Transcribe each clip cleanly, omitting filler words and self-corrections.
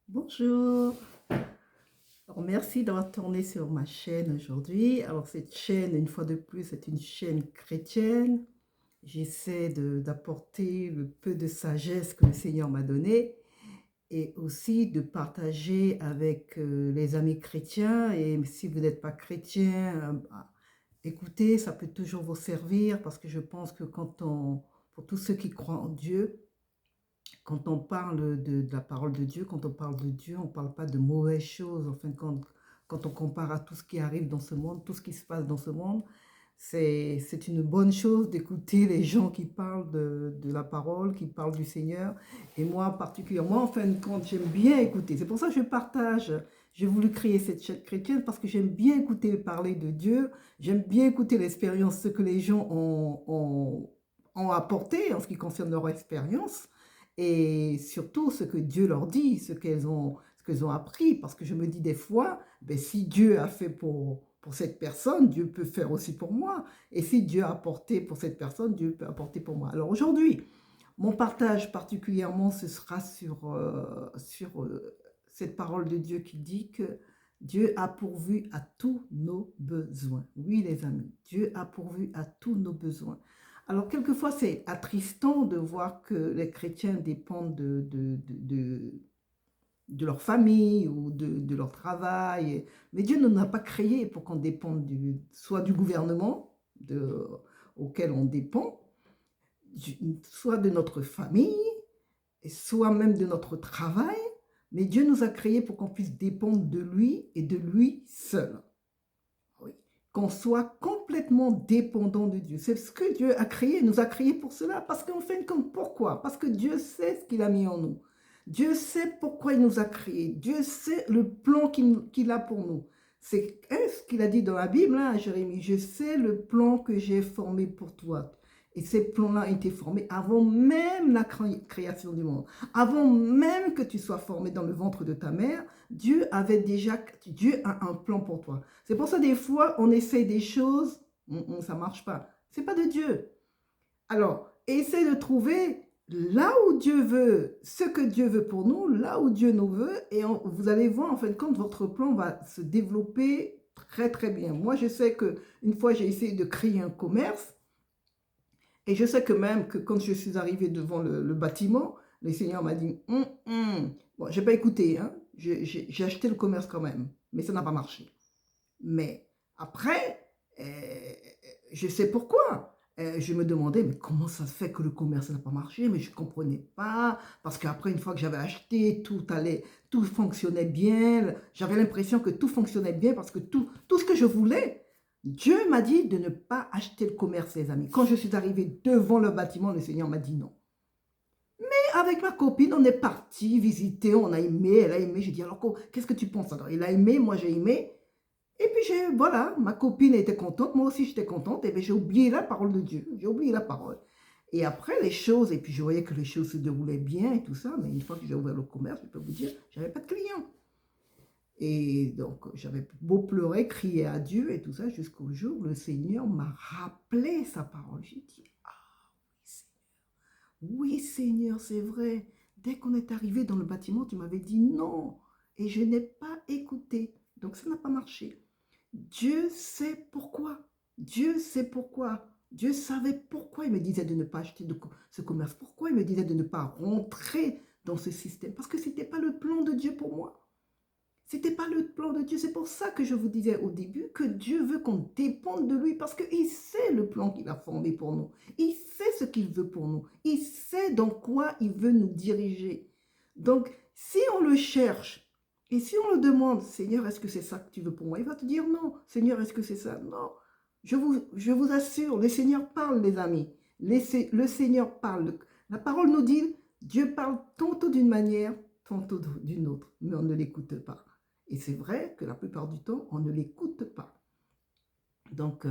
Bonjour. Alors, merci d'avoir tourné sur ma chaîne aujourd'hui. Alors, cette chaîne, une fois de plus, c'est une chaîne chrétienne. J'essaie d'apporter le peu de sagesse que le Seigneur m'a donné et aussi de partager avec les amis chrétiens. Et si vous n'êtes pas chrétien, écoutez, ça peut toujours vous servir parce que je pense que pour tous ceux qui croient en Dieu, quand on parle de la parole de Dieu, quand on parle de Dieu, on ne parle pas de mauvaises choses. Enfin, quand on compare à tout ce qui arrive dans ce monde, tout ce qui se passe dans ce monde, c'est une bonne chose d'écouter les gens qui parlent de la parole, qui parlent du Seigneur. Et moi, particulièrement, en fin de compte, j'aime bien écouter. C'est pour ça que je partage. J'ai voulu créer cette chaîne chrétienne parce que j'aime bien écouter parler de Dieu. J'aime bien écouter l'expérience, ce que les gens ont apporté en ce qui concerne leur expérience et surtout ce que Dieu leur dit, ce qu'elles ont appris. Parce que je me dis des fois, ben, si Dieu a fait pour cette personne, Dieu peut faire aussi pour moi. Et si Dieu a apporté pour cette personne, Dieu peut apporter pour moi. Alors aujourd'hui, mon partage particulièrement, ce sera sur cette parole de Dieu qui dit que Dieu a pourvu à tous nos besoins. Oui, les amis, Dieu a pourvu à tous nos besoins. Alors, quelquefois, c'est attristant de voir que les chrétiens dépendent de leur famille ou de leur travail. Mais Dieu ne nous a pas créés pour qu'on dépende soit du gouvernement auquel on dépend, soit de notre famille, et soit même de notre travail. Mais Dieu nous a créés pour qu'on puisse dépendre de lui et de lui seul. Oui. Qu'on soit complètement dépendant de Dieu. C'est ce que Dieu a créé, nous a créés pour cela. Parce qu'en fin de compte, pourquoi? Parce que Dieu sait ce qu'il a mis en nous. Dieu sait pourquoi il nous a créés. Dieu sait le plan qu'il a pour nous. C'est ce qu'il a dit dans la Bible, hein, Jérémie. Je sais le plan que j'ai formé pour toi. Et ces plans-là ont été formés avant même la création du monde. Avant même que tu sois formé dans le ventre de ta mère, Dieu a un plan pour toi. C'est pour ça des fois, on essaie des choses, ça ne marche pas. C'est pas de Dieu. Alors, essaie de trouver là où Dieu veut, ce que Dieu veut pour nous, là où Dieu nous veut, et vous allez voir, en fin de compte, votre plan va se développer très très bien. Moi, je sais que une fois, j'ai essayé de créer un commerce, et je sais que même que quand je suis arrivée devant le bâtiment, le Seigneur m'a dit, bon, je n'ai pas écouté, hein, j'ai acheté le commerce quand même, mais ça n'a pas marché. Mais après, je sais pourquoi. Je me demandais, mais comment ça se fait que le commerce n'a pas marché? Mais je ne comprenais pas. Parce qu'après, une fois que j'avais acheté, tout fonctionnait bien. J'avais l'impression que tout fonctionnait bien parce que tout ce que je voulais, Dieu m'a dit de ne pas acheter le commerce, les amis. Quand je suis arrivée devant le bâtiment, le Seigneur m'a dit non. Et avec ma copine, on est parti visiter, on a aimé, elle a aimé. J'ai dit, alors, qu'est-ce que tu penses? Alors, il a aimé, moi j'ai aimé. Et puis, voilà, ma copine était contente, moi aussi j'étais contente, et bien j'ai oublié la parole de Dieu, j'ai oublié la parole. Et après, les choses, et puis je voyais que les choses se déroulaient bien et tout ça, mais une fois que j'ai ouvert le commerce, je peux vous dire, j'avais pas de clients. Et donc, j'avais beau pleurer, crier à Dieu et tout ça, jusqu'au jour où le Seigneur m'a rappelé sa parole. J'ai dit, ah oui Seigneur, c'est vrai. Dès qu'on est arrivé dans le bâtiment, tu m'avais dit non. Et je n'ai pas écouté. Donc, ça n'a pas marché. Dieu sait pourquoi. Dieu sait pourquoi. Dieu savait pourquoi il me disait de ne pas acheter ce commerce. Pourquoi il me disait de ne pas rentrer dans ce système. Parce que ce n'était pas le plan de Dieu pour moi. Ce n'était pas le plan de Dieu. C'est pour ça que je vous disais au début que Dieu veut qu'on dépende de lui parce qu'il sait le plan qu'il a formé pour nous. Il sait ce qu'il veut pour nous. Il sait dans quoi il veut nous diriger. Donc, si on le cherche et si on le demande, Seigneur, est-ce que c'est ça que tu veux pour moi? Il va te dire non. Seigneur, est-ce que c'est ça? Non. Je vous assure, le Seigneur parle, les amis. Le Seigneur parle. La parole nous dit, Dieu parle tantôt d'une manière, tantôt d'une autre, mais on ne l'écoute pas. Et c'est vrai que la plupart du temps, on ne l'écoute pas. Donc,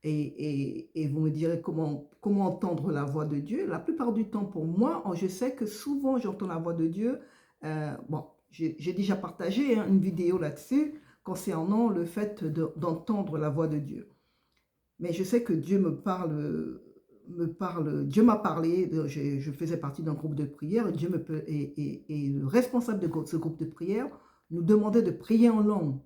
et vous me direz comment entendre la voix de Dieu. La plupart du temps, pour moi, je sais que souvent j'entends la voix de Dieu. Bon, j'ai déjà partagé une vidéo là-dessus concernant le fait d'entendre la voix de Dieu. Mais je sais que Dieu me parle Dieu m'a parlé, je faisais partie d'un groupe de prière, et, Dieu me, et le responsable de ce groupe de prière nous demandait de prier en langue.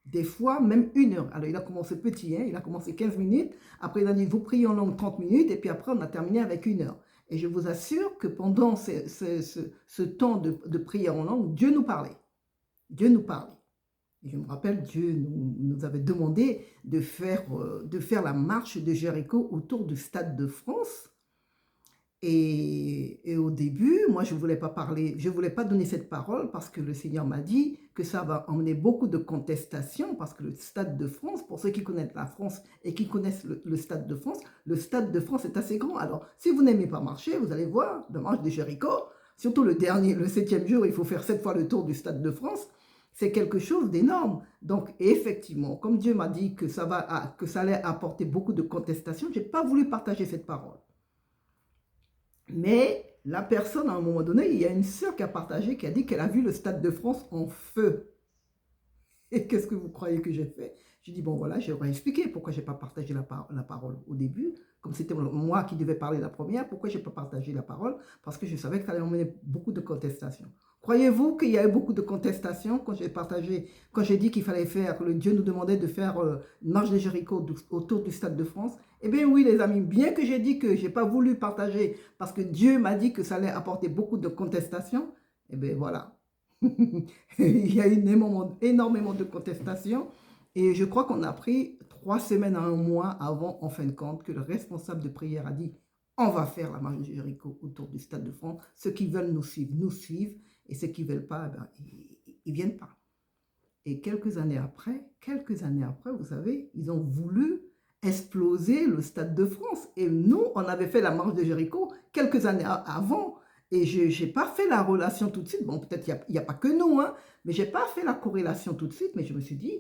Des fois, même 1 heure. Alors, il a commencé petit, hein, il a commencé 15 minutes. Après, il a dit, vous priez en langue 30 minutes. Et puis après, on a terminé avec 1 heure. Et je vous assure que pendant ce temps de prière en langue, Dieu nous parlait. Dieu nous parlait. Et je me rappelle, Dieu nous avait demandé de faire la marche de Jéricho autour du Stade de France. Et au début, moi, je ne voulais pas parler, je ne voulais pas donner cette parole parce que le Seigneur m'a dit que ça va emmener beaucoup de contestations parce que le Stade de France, pour ceux qui connaissent la France et qui connaissent le Stade de France est assez grand. Alors, si vous n'aimez pas marcher, vous allez voir, la marche de Jéricho, surtout le 7e jour, il faut faire 7 fois le tour du Stade de France. C'est quelque chose d'énorme. Donc, effectivement, comme Dieu m'a dit que ça allait apporter beaucoup de contestations, je n'ai pas voulu partager cette parole. Mais la personne, à un moment donné, il y a une sœur qui a partagé, qui a dit qu'elle a vu le Stade de France en feu. Et qu'est-ce que vous croyez que j'ai fait? J'ai dit, bon voilà, j'aurais expliqué pourquoi je n'ai pas partagé la parole au début. Comme c'était moi qui devais parler la première, pourquoi je n'ai pas partagé la parole? Parce que je savais que ça allait emmener beaucoup de contestations. Croyez-vous qu'il y a eu beaucoup de contestations quand j'ai dit qu'il fallait faire, que le Dieu nous demandait de faire une marche de Jéricho autour du Stade de France? Eh bien oui les amis, bien que j'ai dit que je n'ai pas voulu partager parce que Dieu m'a dit que ça allait apporter beaucoup de contestations, eh bien voilà. Il y a eu énormément de contestations et je crois qu'on a pris 3 semaines à 1 mois avant, en fin de compte, que le responsable de prière a dit on va faire la marche de Jéricho autour du Stade de France. Ceux qui veulent nous suivent et ceux qui ne veulent pas, ben, ils ne viennent pas. Et quelques années après, vous savez, ils ont voulu exploser le Stade de France. Et nous, on avait fait la marche de Jéricho quelques années avant. Et je n'ai pas fait la relation tout de suite. Bon, peut-être il n'y a pas que nous, hein, mais je n'ai pas fait la corrélation tout de suite. Mais je me suis dit,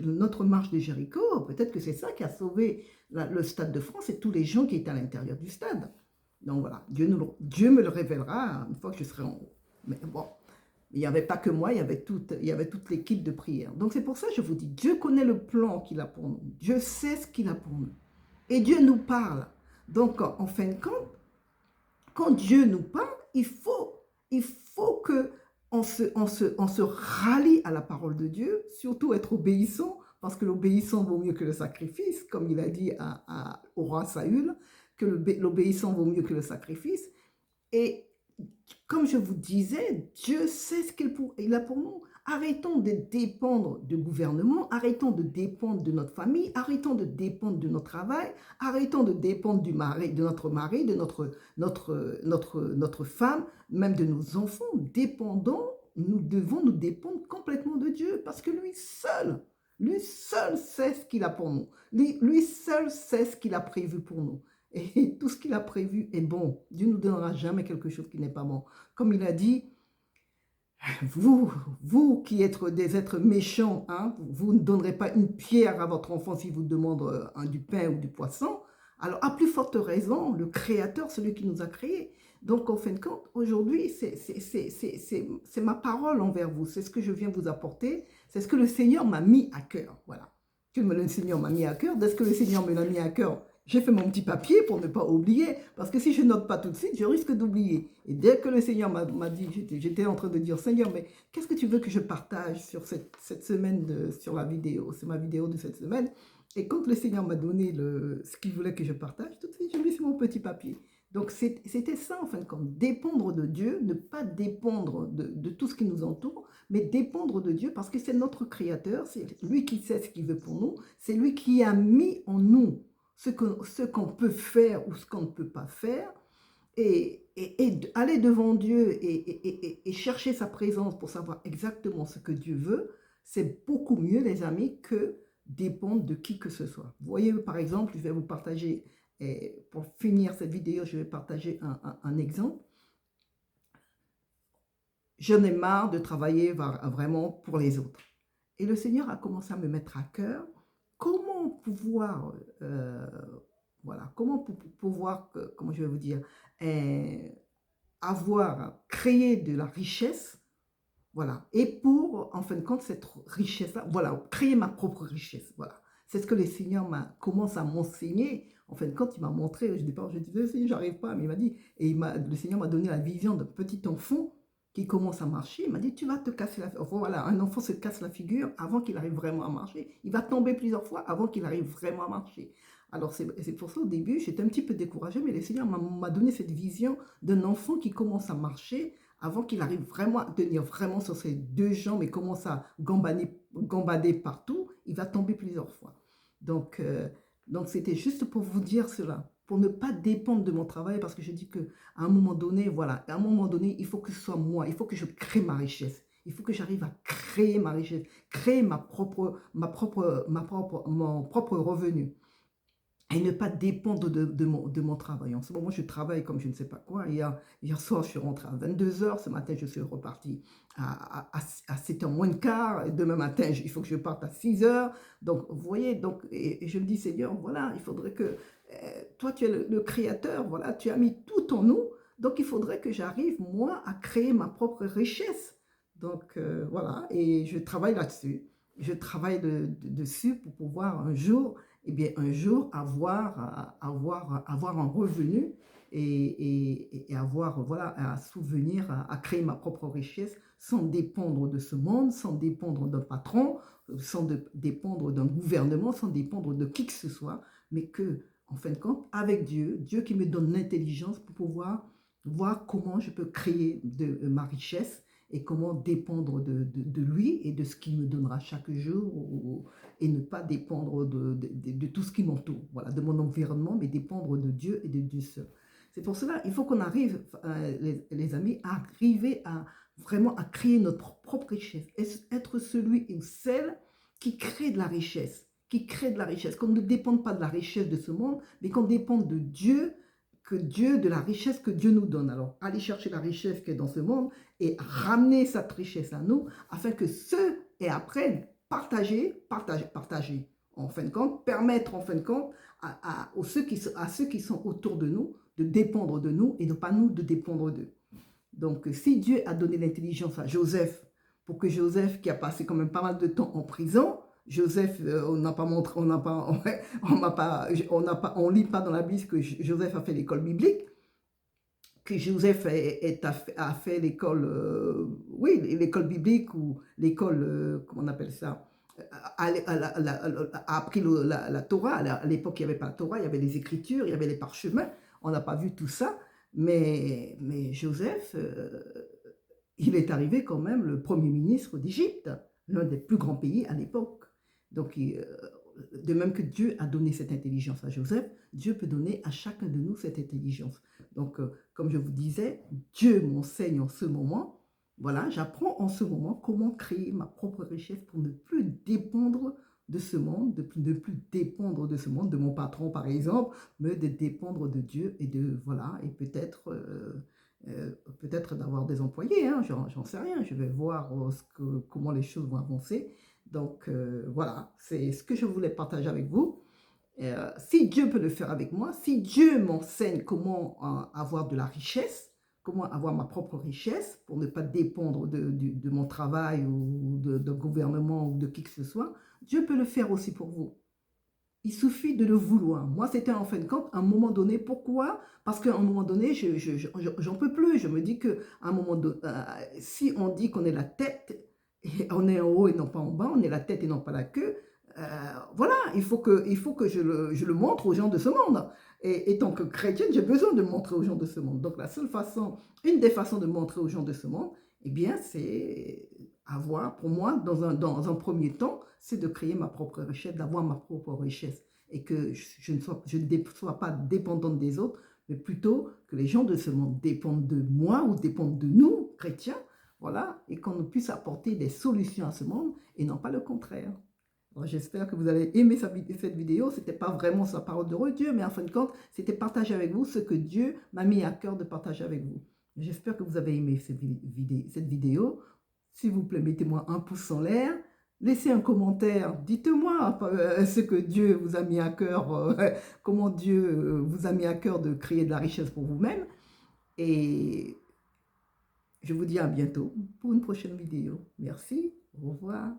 notre marche de Jéricho, peut-être que c'est ça qui a sauvé le Stade de France et tous les gens qui étaient à l'intérieur du stade. Donc voilà, Dieu me le révélera une fois que je serai en haut. Mais bon, il n'y avait pas que moi, il y avait toute l'équipe de prière. Donc c'est pour ça que je vous dis, Dieu connaît le plan qu'il a pour nous. Dieu sait ce qu'il a pour nous. Et Dieu nous parle. Donc en fin de compte, quand Dieu nous parle, il faut que on se rallie à la parole de Dieu, surtout être obéissant, parce que l'obéissant vaut mieux que le sacrifice, comme il a dit au roi Saül, que l'obéissant vaut mieux que le sacrifice. Et comme je vous disais, Dieu sait ce qu'il a pour nous. Arrêtons de dépendre du gouvernement, arrêtons de dépendre de notre famille, arrêtons de dépendre de notre travail, arrêtons de dépendre de notre mari, de notre femme, même de nos enfants. Nous devons nous dépendre complètement de Dieu parce que lui seul sait ce qu'il a pour nous. Lui seul sait ce qu'il a prévu pour nous. Et tout ce qu'il a prévu est bon. Dieu ne nous donnera jamais quelque chose qui n'est pas bon. Comme il a dit, vous qui êtes des êtres méchants, hein, vous ne donnerez pas une pierre à votre enfant s'il vous demande du pain ou du poisson. Alors, à plus forte raison, le Créateur, celui qui nous a créés. Donc, en fin de compte, aujourd'hui, c'est ma parole envers vous. C'est ce que je viens vous apporter. C'est ce que le Seigneur m'a mis à cœur. Voilà. Que le Seigneur m'a mis à cœur. Dès que le Seigneur me l'a mis à cœur, j'ai fait mon petit papier pour ne pas oublier, parce que si je note pas tout de suite, je risque d'oublier. Et dès que le Seigneur m'a dit, j'étais en train de dire, Seigneur, mais qu'est-ce que tu veux que je partage sur cette semaine, sur la vidéo? C'est ma vidéo de cette semaine. Et quand le Seigneur m'a donné ce qu'il voulait que je partage, tout de suite, j'ai mis sur mon petit papier. Donc, c'était ça, en fin de compte, dépendre de Dieu, ne pas dépendre de tout ce qui nous entoure, mais dépendre de Dieu, parce que c'est notre Créateur, c'est lui qui sait ce qu'il veut pour nous, c'est lui qui a mis en nous ce qu'on peut faire ou ce qu'on ne peut pas faire, et aller devant Dieu et chercher sa présence pour savoir exactement ce que Dieu veut, c'est beaucoup mieux, les amis, que dépendre de qui que ce soit. Vous voyez, par exemple, je vais vous partager, et pour finir cette vidéo, je vais partager un exemple. J'en ai marre de travailler vraiment pour les autres. Et le Seigneur a commencé à me mettre à cœur comment pouvoir, comment je vais vous dire, créer de la richesse, voilà, et pour, en fin de compte, cette richesse-là, voilà, créer ma propre richesse, voilà. C'est ce que le Seigneur commence à m'enseigner, En fin de compte, il m'a montré, je disais, Seigneur, j'arrive pas, mais il m'a dit, et le Seigneur m'a donné la vision d'un petit enfant qui commence à marcher. Il m'a dit, tu vas te casser la figure. Voilà, un enfant se casse la figure avant qu'il arrive vraiment à marcher. Il va tomber plusieurs fois avant qu'il arrive vraiment à marcher. Alors, c'est pour ça, au début, j'étais un petit peu découragée, mais le Seigneur m'a donné cette vision d'un enfant qui commence à marcher avant qu'il arrive vraiment à tenir vraiment sur ses deux jambes et commence à gambader partout. Il va tomber plusieurs fois. Donc, c'était juste pour vous dire cela, pour ne pas dépendre de mon travail, parce que je dis qu'à un moment donné, voilà, à un moment donné, il faut que ce soit moi, il faut que je crée ma richesse. Il faut que j'arrive à créer ma richesse, créer mon propre revenu et ne pas dépendre de mon travail. En ce moment, je travaille comme je ne sais pas quoi. Hier soir, je suis rentrée à 22 h. Ce matin, je suis repartie à 7 h moins le quart. Et demain matin, il faut que je parte à 6 h. Donc, vous voyez, donc, et je me dis, Seigneur, voilà, il faudrait que toi, tu es le créateur, voilà, tu as mis tout en nous. Donc, il faudrait que j'arrive, moi, à créer ma propre richesse. Donc, voilà, et je travaille là-dessus. Je travaille dessus pour pouvoir un jour, eh bien, un jour avoir un revenu et avoir, voilà, à souvenir, à créer ma propre richesse sans dépendre de ce monde, sans dépendre d'un patron, sans dépendre d'un gouvernement, sans dépendre de qui que ce soit, mais que, en fin de compte, avec Dieu, Dieu qui me donne l'intelligence pour pouvoir voir comment je peux créer ma richesse et comment dépendre de lui et de ce qu'il me donnera chaque jour et ne pas dépendre de tout ce qui m'entoure, voilà, de mon environnement, mais dépendre de Dieu et de Dieu seul. C'est pour cela il faut qu'on arrive, les amis, à arriver à vraiment à créer notre propre richesse, être celui ou celle qui crée de la richesse, qu'on ne dépende pas de la richesse de ce monde, mais qu'on dépende de Dieu, de la richesse que Dieu nous donne. Alors, aller chercher la richesse qui est dans ce monde et ramener cette richesse à nous, afin que et après, partager. En fin de compte, permettre en fin de compte à ceux qui sont autour de nous de dépendre de nous et non pas nous de dépendre d'eux. Donc, si Dieu a donné l'intelligence à Joseph, pour que Joseph, qui a passé quand même pas mal de temps en prison, Joseph, on n'a pas montré, on lit pas dans la Bible que Joseph a fait l'école biblique, que Joseph a fait l'école, oui, l'école biblique ou l'école, comment on appelle ça, a appris la Torah. À l'époque, il n'y avait pas la Torah, il y avait les Écritures, il y avait les parchemins. On n'a pas vu tout ça, mais Joseph, il est arrivé quand même le premier ministre d'Égypte, l'un des plus grands pays à l'époque. Donc, de même que Dieu a donné cette intelligence à Joseph, Dieu peut donner à chacun de nous cette intelligence. Donc, comme je vous disais, Dieu m'enseigne en ce moment. Voilà, j'apprends en ce moment comment créer ma propre richesse pour ne plus dépendre de ce monde, de ne plus dépendre de ce monde, de mon patron par exemple, mais de dépendre de Dieu et voilà, et peut-être d'avoir des employés, hein, j'en sais rien, je vais voir comment les choses vont avancer. Donc voilà, c'est ce que je voulais partager avec vous. Si Dieu peut le faire avec moi, si Dieu m'enseigne comment avoir de la richesse, comment avoir ma propre richesse pour ne pas dépendre de mon travail ou d'un gouvernement ou de qui que ce soit, Dieu peut le faire aussi pour vous. Il suffit de le vouloir. Moi, c'était en fin de compte, à un moment donné, pourquoi? Parce qu'à un moment donné, j'en peux plus. Je me dis qu'à un moment donné, si on dit qu'on est la tête, et on est en haut et non pas en bas, on est la tête et non pas la queue, voilà, il faut que je le montre aux gens de ce monde. Et tant que chrétienne, j'ai besoin de le montrer aux gens de ce monde. Donc, une des façons de montrer aux gens de ce monde, eh bien, c'est avoir, pour moi, dans un premier temps, c'est de créer ma propre richesse, d'avoir ma propre richesse. Et que je ne sois pas dépendante des autres, mais plutôt que les gens de ce monde dépendent de moi ou dépendent de nous, chrétiens, voilà, et qu'on puisse apporter des solutions à ce monde et non pas le contraire. J'espère que vous avez aimé cette vidéo. Ce n'était pas vraiment sa parole de Dieu, mais en fin de compte, c'était partager avec vous ce que Dieu m'a mis à cœur de partager avec vous. J'espère que vous avez aimé cette vidéo. S'il vous plaît, mettez-moi un pouce en l'air. Laissez un commentaire. Dites-moi ce que Dieu vous a mis à cœur, comment Dieu vous a mis à cœur de créer de la richesse pour vous-même. Et je vous dis à bientôt pour une prochaine vidéo. Merci. Au revoir.